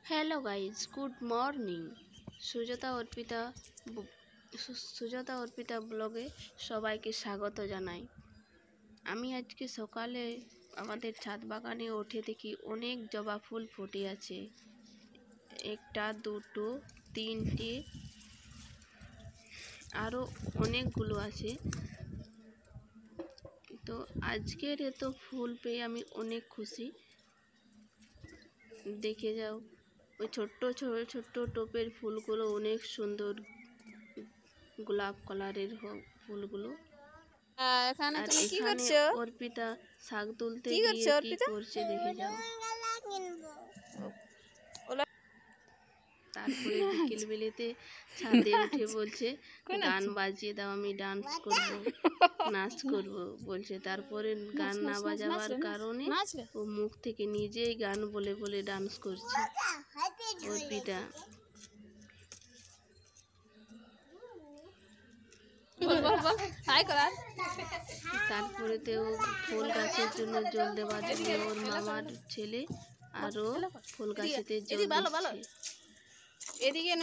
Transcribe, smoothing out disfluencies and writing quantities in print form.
Hello guys, good morning. Sujata Arpita ব্লগে সবাইকে স্বাগত জানাই। আমি আজকে সকালে আমাদের ছাদ বাগানে উঠে দেখি অনেক জবা ফুল ফুটে আছে। একটা, দুটো, তিনটে, আরও অনেকগুলো আছে। তো আজকের এত ফুল পেয়ে আমি অনেক খুশি। দেখে যাও, ওই ছোট্ট ছোট্ট টোপের ফুলগুলো অনেক সুন্দর, গোলাপ কালারের ফুলগুলো। এখানে আর তুমি কি এখানে করছো? অর্পিতা শাক তুলতে গিয়ে কি করছে দেখে যাও। তারপরে বিকেল বেলাতে ছাদে উঠে বলছে গান বাজিয়ে দাও, আমি ডান্স করব, নাচ করব বলছে। তারপরে গান না বাজাবার কারণে ও মুখ থেকে নিজেই গান বলে বলে ডান্স করছে অর্পিতা। তারপরে তো ফুল গাছের জন্য জল দেওয়ার জন্য ওর মামার ছেলে আরো ফুল গাছেতে জল দিচ্ছে। এদিকে